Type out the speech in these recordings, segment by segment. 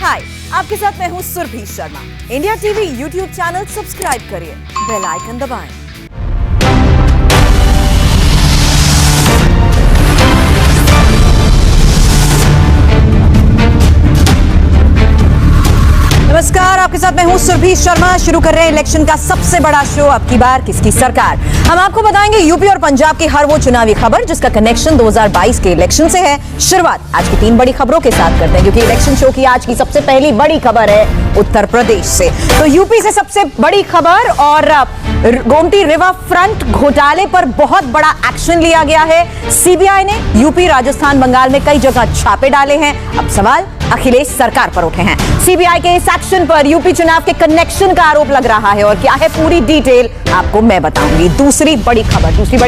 हाय, आपके साथ मैं हूँ Surabhi Sharma. India TV YouTube channel subscribe करिए, बेल आइकन दबाएं। नमस्कार, आपके साथ मैं हूं सुरभि शर्मा। शुरू कर रहे हैं इलेक्शन का सबसे बड़ा शो, अब की बार किसकी सरकार। हम आपको बताएंगे यूपी और पंजाब की हर वो चुनावी खबर जिसका कनेक्शन 2022 के इलेक्शन से है। शुरुआत आज की 3 बड़ी खबरों के साथ करते हैं, क्योंकि इलेक्शन शो की आज की सबसे पहली बड़ी खबर है उत्तर प्रदेश से। तो यूपी से सबसे बड़ी खबर, और गोमती रिवर फ्रंट घोटाले पर बहुत बड़ा एक्शन लिया गया है। सीबीआई ने यूपी, राजस्थान, बंगाल में कई जगह छापे डाले हैं। अब सवाल अखिलेश सरकार पर उठे हैं। सीबीआई के इस एक्शन पर यूपी चुनाव के कनेक्शन का आरोप लग रहा है, और क्या है पूरी डिटेल आपको मैं बताऊंगी। दूसरी बड़ी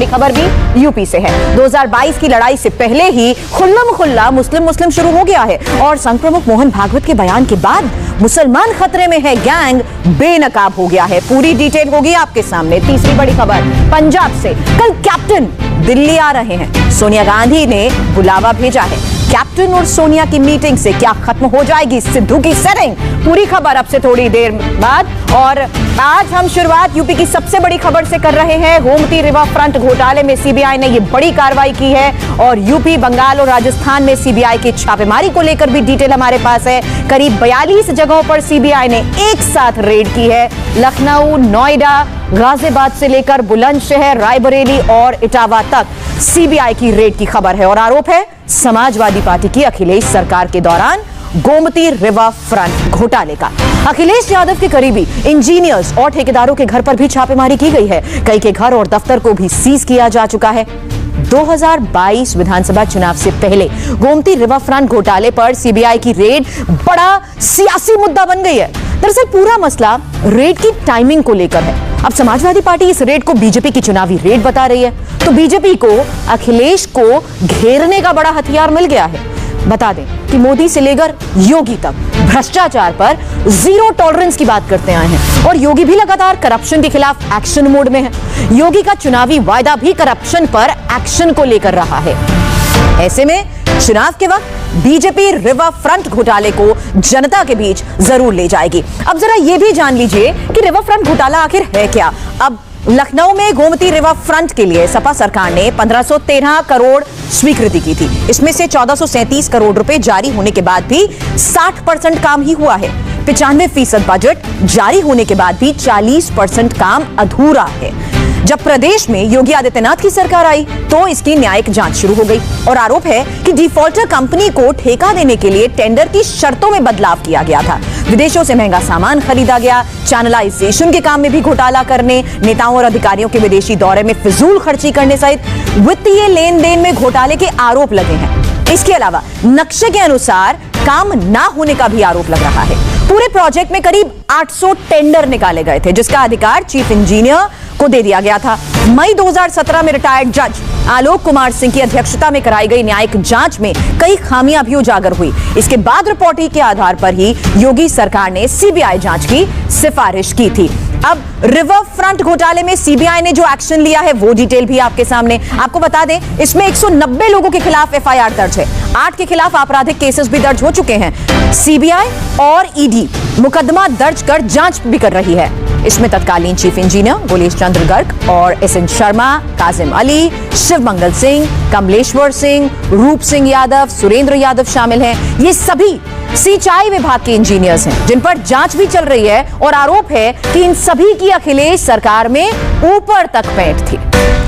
खबर भी यूपी से है। 2022 की लड़ाई से पहले ही खुल्लम खुल्ला मुस्लिम शुरू हो गया है, और संघ प्रमुख मोहन भागवत के बयान के बाद मुसलमान खतरे में है, गैंग बेनकाब हो गया है। पूरी डिटेल होगी आपके सामने। तीसरी बड़ी खबर पंजाब से, कल कैप्टन दिल्ली आ रहे हैं। सोनिया गांधी ने बुलावा भेजा है। कैप्टन और सोनिया की मीटिंग से क्या खत्म हो जाएगी सिद्धू की सेटिंग? पूरी खबर अब से थोड़ी देर बाद। और आज हम शुरुआत यूपी की सबसे बड़ी खबर से कर रहे हैं। गोमती रिवर फ्रंट घोटाले में सीबीआई ने यह बड़ी कार्रवाई की है, और यूपी, बंगाल और राजस्थान में सीबीआई की छापेमारी को लेकर भी डिटेल हमारे पास है। करीब 42 जगहों पर सीबीआई ने एक साथ रेड की है। लखनऊ, नोएडा, गाजियाबाद से लेकर बुलंदशहर, रायबरेली और इटावा तक सीबीआई की रेड की खबर है, और आरोप है समाजवादी पार्टी की अखिलेश सरकार के दौरान गोमती रिवर फ्रंट घोटाले का। अखिलेश यादव के करीबी इंजीनियर्स और ठेकेदारों के घर पर भी छापेमारी की गई है। कई के घर और दफ्तर को भी सीज किया जा चुका है। 2022 विधानसभा चुनाव से पहले गोमती रिवर फ्रंट घोटाले पर सीबीआई की रेड बड़ा सियासी मुद्दा बन गई है। दरअसल पूरा मसला रेड की टाइमिंग को लेकर है। अब समाजवादी पार्टी इस रेड को बीजेपी की चुनावी रेड बता रही है, तो बीजेपी को अखिलेश को घेरने का बड़ा हथियार मिल गया है। बता दें कि मोदी से लेकर योगी तक भ्रष्टाचार पर जीरो टॉलरेंस की बात करते आए हैं, और योगी भी लगातार करप्शन के खिलाफ एक्शन मोड में है। योगी का चुनावी वायदा भी करप्शन पर एक्शन को लेकर रहा है। ऐसे में चुनाव के वक्त बीजेपी रिवर फ्रंट घोटाले को जनता के बीच जरूर ले जाएगी। अब जरा यह भी जान लीजिए कि रिवर फ्रंट घोटाला आखिर है क्या। अब लखनऊ में गोमती रिवर फ्रंट के लिए सपा सरकार ने 1513 करोड़ स्वीकृति की थी। इसमें से 1437 करोड़ रुपए जारी होने के बाद भी 60% काम ही हुआ है। 95% बजट जारी होने के बाद भी 40% काम अधूरा है। जब प्रदेश में योगी आदित्यनाथ की सरकार आई तो इसकी न्यायिक जांच शुरू हो गई, और आरोप है कि डिफॉल्टर कंपनी को ठेका देने के लिए टेंडर की शर्तों में बदलाव किया गया था। विदेशों से महंगा सामान खरीदा गया। चैनलाइजेशन के काम में भी घोटाला करने, नेताओं और अधिकारियों के विदेशी दौरे में फिजूल खर्ची करने सहित वित्तीय लेन देन में घोटाले के आरोप लगे हैं। इसके अलावा नक्शे के अनुसार काम ना होने का भी आरोप लग रहा है। पूरे प्रोजेक्ट में करीब 800 टेंडर निकाले गए थे, जिसका अधिकार चीफ इंजीनियर को दे दिया गया था। मई 2017 में रिटायर्ड जज आलोक कुमार सिंह की अध्यक्षता में कराई गई न्यायिक जांच में कई खामियां भी उजागर हुई। इसके बाद रिपोर्ट के आधार पर ही योगी सरकार ने सीबीआई जांच की सिफारिश की थी। अब रिवर फ्रंट घोटाले में सीबीआई ने जो एक्शन लिया है वो डिटेल भी आपके सामने। आपको बता दें, इसमें 190 लोगों के खिलाफ एफआईआर दर्ज है। 8 के खिलाफ आपराधिक केसेस भी दर्ज हो चुके हैं। सीबीआई और ईडी मुकदमा दर्ज कर जांच भी कर रही है। इसमें तत्कालीन चीफ इंजीनियर गोलेश चंद्र गर्ग और एसएन शर्मा, काजिम अली, शिवमंगल सिंह, कमलेश्वर सिंह, रूप सिंह यादव, सुरेंद्र यादव शामिल हैं। ये सभी सिंचाई विभाग के इंजीनियर्स हैं, जिन पर जांच भी चल रही है, और आरोप है कि इन सभी की अखिलेश सरकार में ऊपर तक पैठ थी।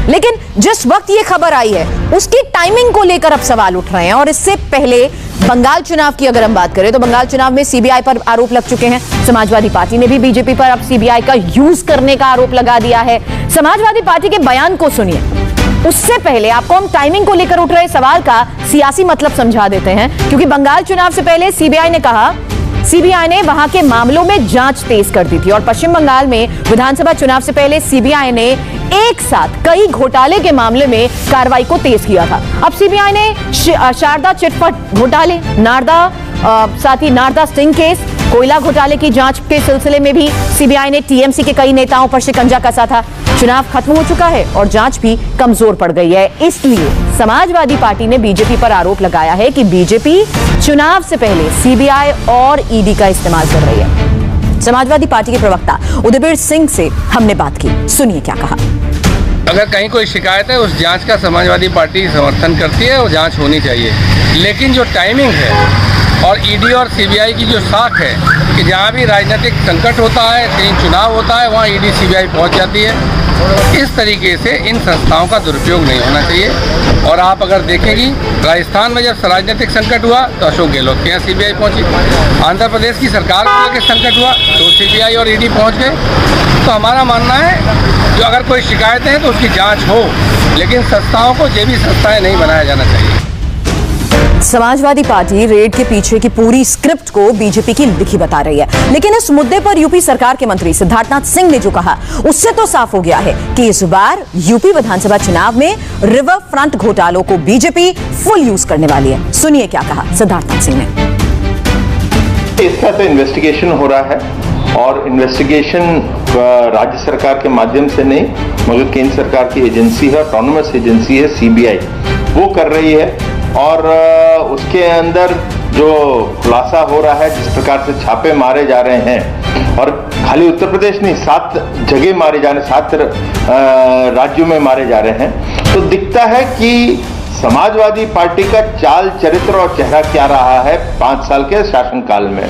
लेकिन जिस वक्त ये खबर आई है उसकी टाइमिंग को लेकर अब सवाल उठ रहे हैं। और इससे पहले बंगाल चुनाव की अगर हम बात करें तो बंगाल चुनाव में सीबीआई पर आरोप लग चुके हैं। समाजवादी पार्टी ने भी बीजेपी पर अब सीबीआई का यूज करने का आरोप लगा दिया है। समाजवादी पार्टी के बयान को सुनिए, उससे पहले आपको हम टाइमिंग को लेकर उठ रहे सवाल का सियासी मतलब समझा देते हैं। क्योंकि बंगाल चुनाव से पहले सीबीआई ने वहां के मामलों में जांच तेज कर दी थी, और पश्चिम बंगाल में विधानसभा चुनाव से पहले सीबीआई ने एक साथ कई घोटाले के मामले में कार्रवाई को तेज किया था। अब सीबीआई ने शारदा चिटफंड घोटाले, साथ ही नारदा स्टिंग केस, कोयला घोटाले की जांच के सिलसिले में भी सीबीआई ने टीएमसी के कई नेताओं पर शिकंजा कसा था। चुनाव खत्म हो चुका है और जांच भी कमजोर पड़ गई है। इसलिए समाजवादी पार्टी ने बीजेपी पर आरोप लगाया है कि बीजेपी चुनाव से पहले सीबीआई और ईडी का इस्तेमाल कर रही है। समाजवादी पार्टी के प्रवक्ता उदयवीर सिंह से हमने बात की, सुनिए क्या कहा। अगर कहीं कोई शिकायत है उस जांच का समाजवादी पार्टी समर्थन करती है और जांच होनी चाहिए, लेकिन जो टाइमिंग है और ईडी और सीबीआई की जो साख है कि जहाँ भी राजनीतिक संकट होता है, कहीं चुनाव होता है, वहाँ ईडी सीबीआई पहुँच जाती है। इस तरीके से इन संस्थाओं का दुरुपयोग नहीं होना चाहिए। और आप अगर देखेंगी, राजस्थान में जब राजनीतिक संकट हुआ तो अशोक गहलोत के यहाँ सीबीआई पहुँची, आंध्र प्रदेश की सरकार को लेकर संकट हुआ तो सीबीआई और ईडी पहुँच गए। तो हमारा मानना है जो अगर कोई शिकायतें हैं तो उसकी जांच हो, लेकिन संस्थाओं को जेबी संस्थाएं नहीं बनाया जाना चाहिए। समाजवादी पार्टी रेड के पीछे की पूरी स्क्रिप्ट को बीजेपी की लिखी बता रही है, लेकिन इस मुद्दे पर यूपी सरकार के मंत्री सिद्धार्थनाथ सिंह ने जो कहा उससे तो साफ हो गया है कि इस बार यूपी विधानसभा चुनाव में रिवर फ्रंट घोटालों को बीजेपी फुल यूज करने वाली है। सुनिए क्या कहा सिद्धार्थनाथ सिंह ने। इसका तो इन्वेस्टिगेशन हो रहा है और इन्वेस्टिगेशन राज्य सरकार के माध्यम से नहीं, मगर केंद्र सरकार की एजेंसी है, ऑटोनोमस एजेंसी है सीबीआई, वो कर रही है। और उसके अंदर जो खुलासा हो रहा है, जिस प्रकार से छापे मारे जा रहे हैं, और खाली उत्तर प्रदेश नहीं, 7 जगह मारे जा रहे हैं, 7 राज्यों में मारे जा रहे हैं, तो दिखता है कि समाजवादी पार्टी का चाल चरित्र और चेहरा क्या रहा है 5 साल के शासनकाल में,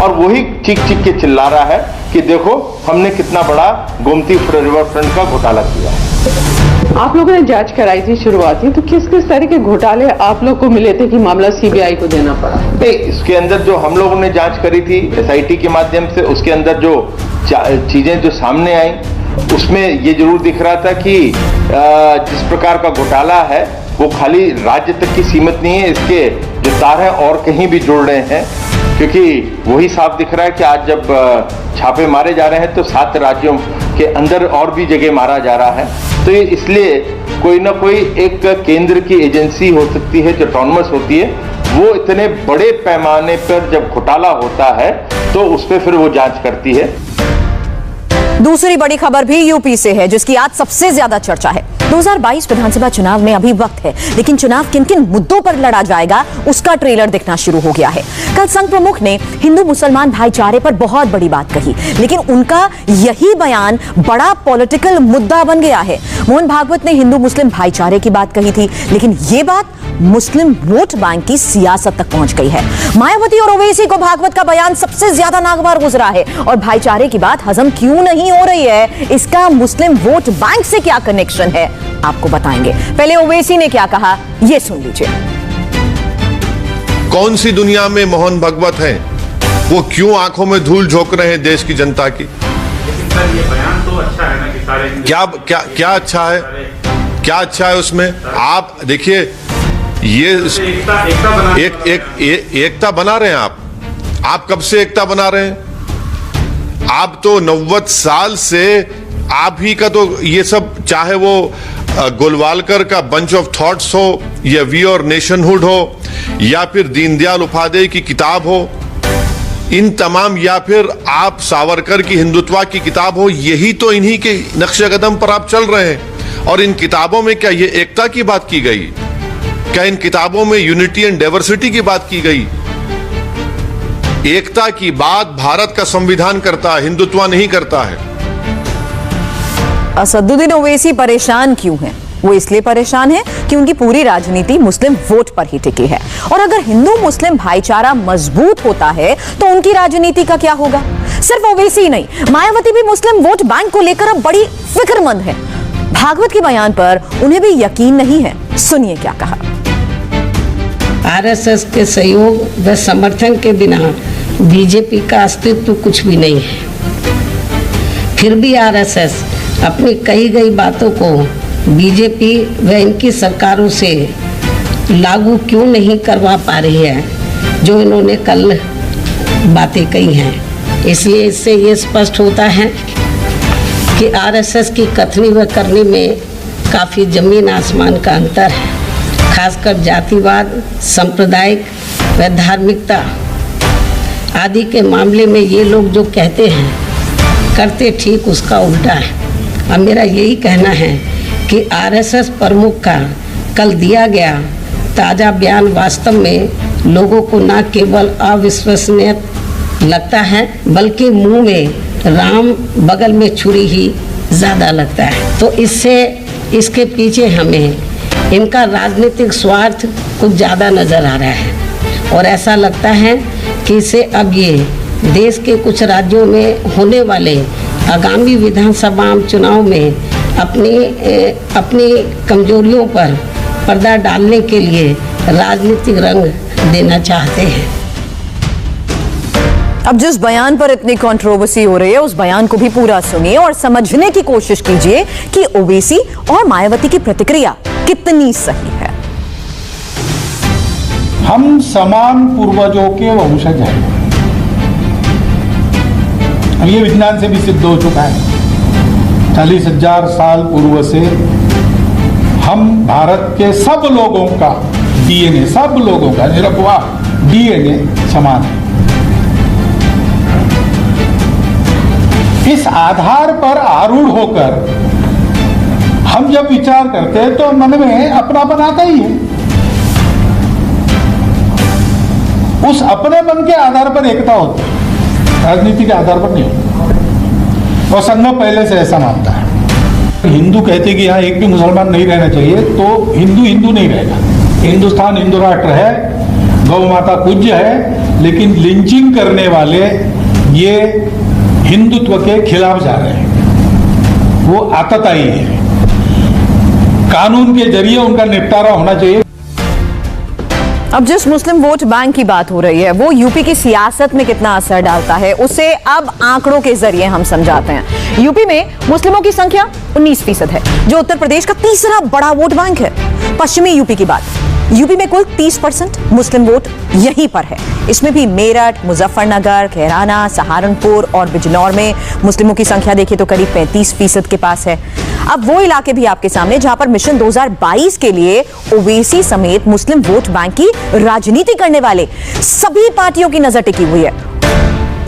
और वही चीख चीख के चिल्ला रहा है कि देखो हमने कितना बड़ा गोमती रिवर फ्रंट का घोटाला किया। आप लोगों ने जांच कराई थी शुरुआती, तो किस किस तरह के घोटाले आप लोग को मिले थे कि मामला सीबीआई को देना पड़ा? नहीं, इसके अंदर जो हम लोगों ने जांच करी थी एसआईटी के माध्यम से, उसके अंदर जो चीजें जो सामने आई उसमें ये जरूर दिख रहा था कि जिस प्रकार का घोटाला है वो खाली राज्य तक की सीमित नहीं है, इसके जो तार हैं और कहीं भी जुड़ रहे हैं, क्योंकि वही साफ दिख रहा है कि आज जब छापे मारे जा रहे हैं तो 7 राज्यों के अंदर और भी जगह मारा जा रहा है। तो ये इसलिए कोई ना कोई एक केंद्र की एजेंसी हो सकती है जो ऑटोनोमस होती है, वो इतने बड़े पैमाने पर जब घोटाला होता है तो उस पर फिर वो जांच करती है। दूसरी बड़ी खबर भी यूपी से है, जिसकी आज सबसे ज्यादा चर्चा है। 2022 विधानसभा चुनाव में अभी वक्त है, लेकिन चुनाव किन किन मुद्दों पर लड़ा जाएगा उसका ट्रेलर दिखना शुरू हो गया है। कल संघ प्रमुख ने हिंदू मुसलमान भाईचारे पर बहुत बड़ी बात कही, लेकिन उनका यही बयान बड़ा पॉलिटिकल मुद्दा बन गया है। मोहन भागवत ने हिंदू मुस्लिम भाईचारे की बात कही थी, लेकिन ये बात मुस्लिम वोट बैंक की सियासत तक पहुंच गई है। मायावती और ओवैसी को भागवत का बयान सबसे ज्यादा नागवार गुजरा है, और भाईचारे की बात हजम क्यों नहीं हो रही है, इसका मुस्लिम वोट बैंक से क्या कनेक्शन है, आपको बताएंगे। पहले ओवैसी ने क्या कहा, ये सुन लीजिए। कौन सी दुनिया में मोहन भागवत हैं? वो क्यों आंखों में धूल झोंक रहे हैं देश की जनता की? सर ये बयान तो अच्छा है ना कि सारे क्या अच्छा है, क्या अच्छा है उसमें? आप देखिए, ये एकता बना रहे हैं आप कब से एकता बना रहे हैं? आप तो 90 साल से आप ही का तो ये सब, चाहे वो गोलवालकर का बंच ऑफ थॉट्स हो, या वी और नेशनहुड हो, या फिर दीनदयाल उपाध्याय की किताब हो, इन तमाम, या फिर आप सावरकर की हिंदुत्व की किताब हो, यही तो इन्हीं के नक्शे कदम पर आप चल रहे हैं। और इन किताबों में क्या ये एकता की बात की गई? क्या इन किताबों में यूनिटी एंड डाइवर्सिटी की बात की गई? एकता की बात भारत का संविधान करता है, हिंदुत्व नहीं करता है। असदुद्दीन ओवैसी परेशान क्यों हैं? वो इसलिए परेशान है कि उनकी पूरी राजनीति मुस्लिम वोट पर ही टिकी है, और अगर हिंदू मुस्लिम भाईचारा मजबूत होता है तो उनकी राजनीति का क्या होगा? सिर्फ ओवैसी ही नहीं, मायावती भी मुस्लिम वोट बैंक को लेकर अब बड़ी फिक्रमंद है। भागवत के बयान पर उन्हें भी यकीन नहीं है, सुनिए क्या कहा। आरएसएस के सहयोग व समर्थन के बिना बीजेपी का अस्तित्व कुछ भी नहीं है। फिर भी आरएसएस अपनी कही गई बातों को बीजेपी व इनकी सरकारों से लागू क्यों नहीं करवा पा रही है, जो इन्होंने कल बातें कही हैं। इसलिए इससे ये स्पष्ट होता है कि आरएसएस की कथनी व करनी में काफ़ी जमीन आसमान का अंतर है। खासकर जातिवाद, सांप्रदायिक व धार्मिकता आदि के मामले में ये लोग जो कहते हैं करते ठीक उसका उल्टा है। अब मेरा यही कहना है कि आरएसएस प्रमुख का कल दिया गया ताज़ा बयान वास्तव में लोगों को न केवल अविश्वसनीय लगता है बल्कि मुंह में राम बगल में छुरी ही ज़्यादा लगता है। तो इसके पीछे हमें इनका राजनीतिक स्वार्थ कुछ ज़्यादा नज़र आ रहा है और ऐसा लगता है कि इसे अब ये देश के कुछ राज्यों में होने वाले आगामी विधानसभा चुनाव में अपनी कमजोरियों पर पर्दा डालने के लिए राजनीतिक रंग देना चाहते हैं। अब जिस बयान पर इतनी कंट्रोवर्सी हो रही है उस बयान को भी पूरा सुनिए और समझने की कोशिश कीजिए कि ओवैसी और मायावती की प्रतिक्रिया कितनी सही है। हम समान पूर्वजों के वंशज हैं। अब ये विज्ञान से भी सिद्ध हो चुका है। 40,000 साल पूर्व से हम भारत के सब लोगों का डीएनए, सब लोगों का निरपवाह डीएनए समान है। इस आधार पर आरूढ़ होकर हम जब विचार करते हैं तो मन में अपनापन आता ही है। उस अपनेपन के आधार पर एकता होती है, राजनीति के आधार पर नहीं होती। और संघ पहले से ऐसा मानता है। हिंदू कहते कि यहाँ एक भी मुसलमान नहीं रहना चाहिए तो हिंदू हिंदू नहीं रहेगा। हिंदुस्तान हिंदू राष्ट्र है, गौ माता पूज्य है, लेकिन लिंचिंग करने वाले ये हिंदुत्व के खिलाफ जा रहे हैं। वो आतताई है। कानून के जरिए उनका निपटारा होना चाहिए। अब जिस मुस्लिम वोट बैंक की बात हो रही है वो यूपी की सियासत में कितना असर डालता है उसे अब आंकड़ों के जरिए हम समझाते हैं। यूपी में मुस्लिमों की संख्या 19% है जो उत्तर प्रदेश का तीसरा बड़ा वोट बैंक है। पश्चिमी यूपी की बात, यूपी में कुल 30% मुस्लिम वोट यहीं पर है। इसमें भी मेरठ, मुजफ्फरनगर, कैराना, सहारनपुर और बिजनौर में मुस्लिमों की संख्या देखिए तो करीब 35% के पास है। अब वो इलाके भी आपके सामने जहां पर मिशन 2022 के लिए ओवैसी समेत मुस्लिम वोट बैंक की राजनीति करने वाले सभी पार्टियों की नजर टिकी हुई है।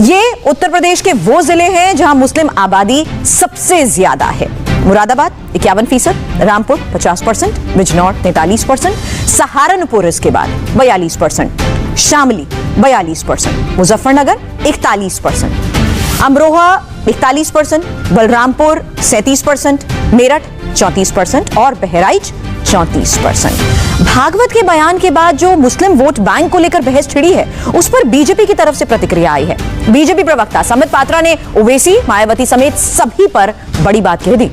ये उत्तर प्रदेश के वो जिले हैं जहां मुस्लिम आबादी सबसे ज्यादा है। मुरादाबाद 51%, रामपुर 50%, बिजनौर 43%, सहारनपुर इसके बाद 42%, शामली 42%, मुजफ्फरनगर 41%, अमरोहा 41%, बलरामपुर 37%, मेरठ 34% और बहराइच 34%। भागवत के बयान के बाद जो मुस्लिम वोट बैंक को लेकर बहस छिड़ी है उस पर बीजेपी की तरफ से प्रतिक्रिया आई है। बीजेपी प्रवक्ता संबित पात्रा ने ओवैसी, मायावती समेत सभी पर बड़ी बात कह दी।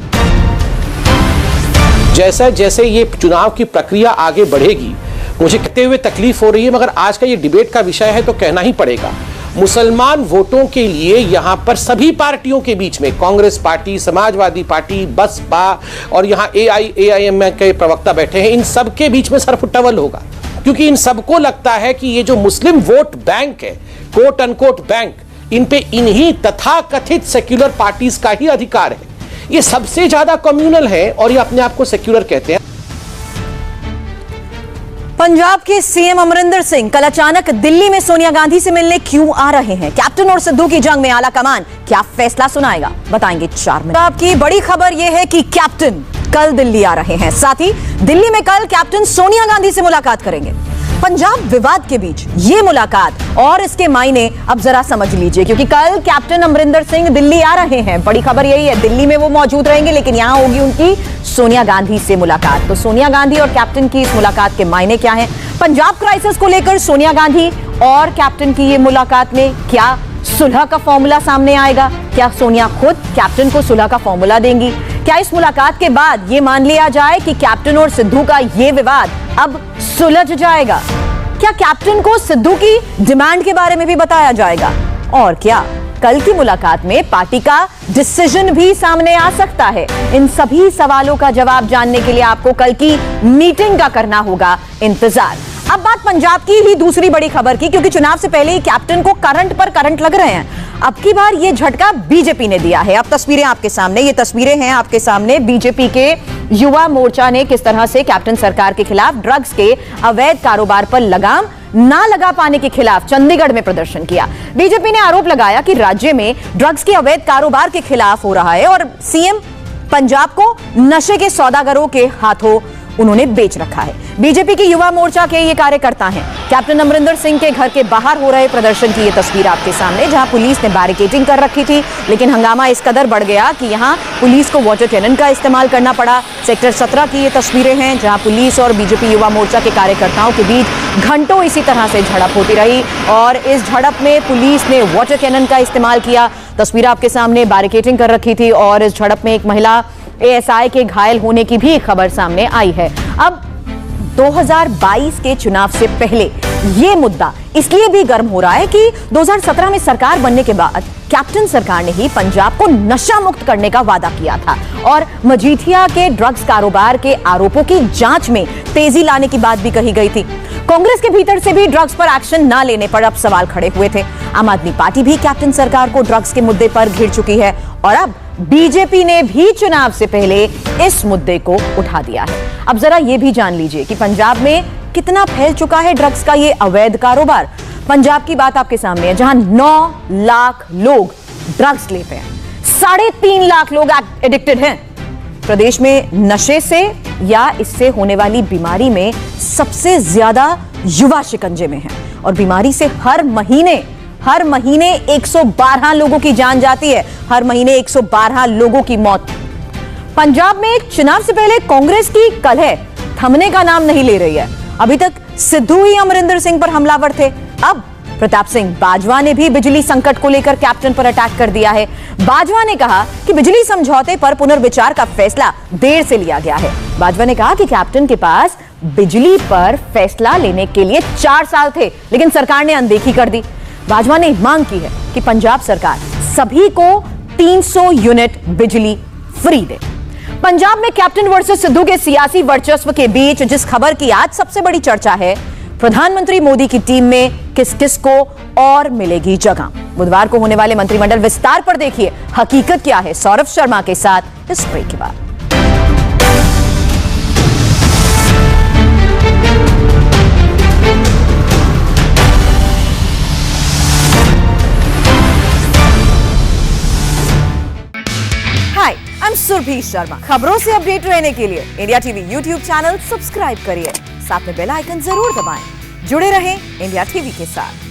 जैसे जैसे ये चुनाव की प्रक्रिया आगे बढ़ेगी मुझे कहते हुए तकलीफ हो रही है, मगर आज का ये डिबेट का विषय है तो कहना ही पड़ेगा। मुसलमान वोटों के लिए यहाँ पर सभी पार्टियों के बीच में कांग्रेस पार्टी, समाजवादी पार्टी, बसपा और यहाँ AIM के प्रवक्ता बैठे हैं, इन सब के बीच में सरफुटवल होगा। क्योंकि इन सबको लगता है कि ये जो मुस्लिम वोट बैंक है, कोट अनकोट बैंक, इन पे इन्हीं तथाकथित सेक्युलर पार्टीज का ही अधिकार है। ये सबसे ज्यादा कम्युनल है और ये अपने आप को सेक्युलर कहते हैं। पंजाब के सीएम अमरिंदर सिंह कल अचानक दिल्ली में सोनिया गांधी से मिलने क्यों आ रहे हैं? कैप्टन और सिद्धू की जंग में आला कमान क्या फैसला सुनाएगा? बताएंगे 4 मिनट। आपकी बड़ी खबर यह है कि कैप्टन कल दिल्ली आ रहे हैं। साथ ही दिल्ली में कल कैप्टन सोनिया गांधी से मुलाकात करेंगे। पंजाब विवाद के बीच ये मुलाकात और इसके मायने अब जरा समझ लीजिए, क्योंकि कल कैप्टन अमरिंदर सिंह दिल्ली आ रहे हैं। बड़ी खबर यही है, दिल्ली में वो मौजूद रहेंगे लेकिन यहां होगी उनकी सोनिया गांधी से मुलाकात। तो सोनिया गांधी और कैप्टन की इस मुलाकात के मायने क्या हैं? पंजाब क्राइसिस को लेकर सोनिया गांधी और कैप्टन की ये मुलाकात में क्या सुलह का फॉर्मूला सामने आएगा? क्या सोनिया खुद कैप्टन को सुलह का फॉर्मूला देंगी? क्या इस मुलाकात के बाद ये मान लिया जाए कि कैप्टन और सिद्धू का ये विवाद अब सुलझ जाएगा? क्या कैप्टन को सिद्धू की डिमांड के बारे में भी बताया जाएगा? और क्या कल की मुलाकात में पार्टी का डिसीजन भी सामने आ सकता है? इन सभी सवालों का जवाब जानने के लिए आपको कल की मीटिंग का करना होगा इंतजार। अब बात पंजाब की ही दूसरी बड़ी खबर की, क्योंकि चुनाव से पहले ही कैप्टन को करंट पर करंट लग रहे हैं। अब की बार ये झटका बीजेपी ने दिया है। अब तस्वीरें आपके सामने, ये तस्वीरें हैं आपके सामने। बीजेपी के युवा मोर्चा ने किस तरह से कैप्टन सरकार के खिलाफ ड्रग्स के अवैध कारोबार पर लगाम ना लगा पाने के खिलाफ चंडीगढ़ में प्रदर्शन किया। बीजेपी ने आरोप लगाया कि राज्य में ड्रग्स के अवैध कारोबार के खिलाफ हो रहा है और सीएम पंजाब को नशे के सौदागरों के हाथों उन्होंने बेच रखा है। बीजेपी की युवा मोर्चा के ये कार्यकर्ता हैं। कैप्टन अमरिंदर सिंह के घर के बाहर हो रहे प्रदर्शन की ये तस्वीर आपके सामने, जहां पुलिस ने बैरिकेडिंग कर रखी थी, लेकिन हंगामा इस कदर बढ़ गया कि यहां पुलिस को वाटर कैनन का इस्तेमाल करना पड़ा। सेक्टर 17 की ये तस्वीरें हैं, जहां पुलिस और बीजेपी युवा मोर्चा के कार्यकर्ताओं के बीच घंटों इसी तरह से झड़प होती रही और इस झड़प में पुलिस ने वाटर कैनन का इस्तेमाल किया। तस्वीर आपके सामने, बैरिकेडिंग कर रखी थी और इस झड़प में एक महिला एएसआई के घायल होने की भी खबर सामने आई है। अब 2022 के चुनाव से पहले यह मुद्दा इसलिए भी गर्म हो रहा है कि 2017 में सरकार बनने के बाद कैप्टन सरकार ने ही पंजाब को नशा मुक्त करने का वादा किया था और मजीठिया के ड्रग्स कारोबार के आरोपों की जांच में तेजी लाने की बात भी कही गई थी। कांग्रेस के भीतर से भी ड्रग्स पर एक्शन न लेने पर अब सवाल खड़े हुए थे। आम आदमी पार्टी भी कैप्टन सरकार को ड्रग्स के मुद्दे पर घिर चुकी है और अब बीजेपी ने भी चुनाव से पहले इस मुद्दे को उठा दिया है। अब जरा यह भी जान लीजिए कि पंजाब में कितना फैल चुका है ड्रग्स का ये अवैध कारोबार। पंजाब की बात आपके सामने है, जहां 9 लाख लोग ड्रग्स लेते हैं, 3.5 लाख लोग एडिक्टेड हैं। प्रदेश में नशे से या इससे होने वाली बीमारी में सबसे ज्यादा युवा शिकंजे में हैं और बीमारी से हर महीने 112 लोगों की जान जाती है, हर महीने 112 लोगों की मौत। पंजाब में चुनाव से पहले कांग्रेस की कलह थमने का नाम नहीं ले रही है। अभी तक सिद्धू ही अमरिंदर सिंह पर हमलावर थे, अब प्रताप सिंह बाजवा ने भी बिजली संकट को लेकर कैप्टन पर अटैक कर दिया है। बाजवा ने कहा कि बिजली समझौते पर पुनर्विचार का फैसला देर से लिया गया है। बाजवा ने कहा कि कैप्टन के पास बिजली पर फैसला लेने के लिए 4 साल थे, लेकिन सरकार ने अनदेखी कर दी। बाजवा ने मांग की है कि पंजाब सरकार सभी को 300 यूनिट बिजली फ्री दे। पंजाब में कैप्टन वर्सेस सिद्धू के सियासी वर्चस्व के बीच जिस खबर की आज सबसे बड़ी चर्चा है, प्रधानमंत्री मोदी की टीम में किस किस को और मिलेगी जगह। बुधवार को होने वाले मंत्रिमंडल विस्तार पर देखिए हकीकत क्या है, सौरभ शर्मा के साथ इस ब्रेक के बाद। हाय, आई एम सुरभि शर्मा। खबरों से अपडेट रहने के लिए India TV YouTube channel subscribe करिए, साथ में बेल आइकन जरूर दबाएं। जुड़े रहें इंडिया टीवी के साथ।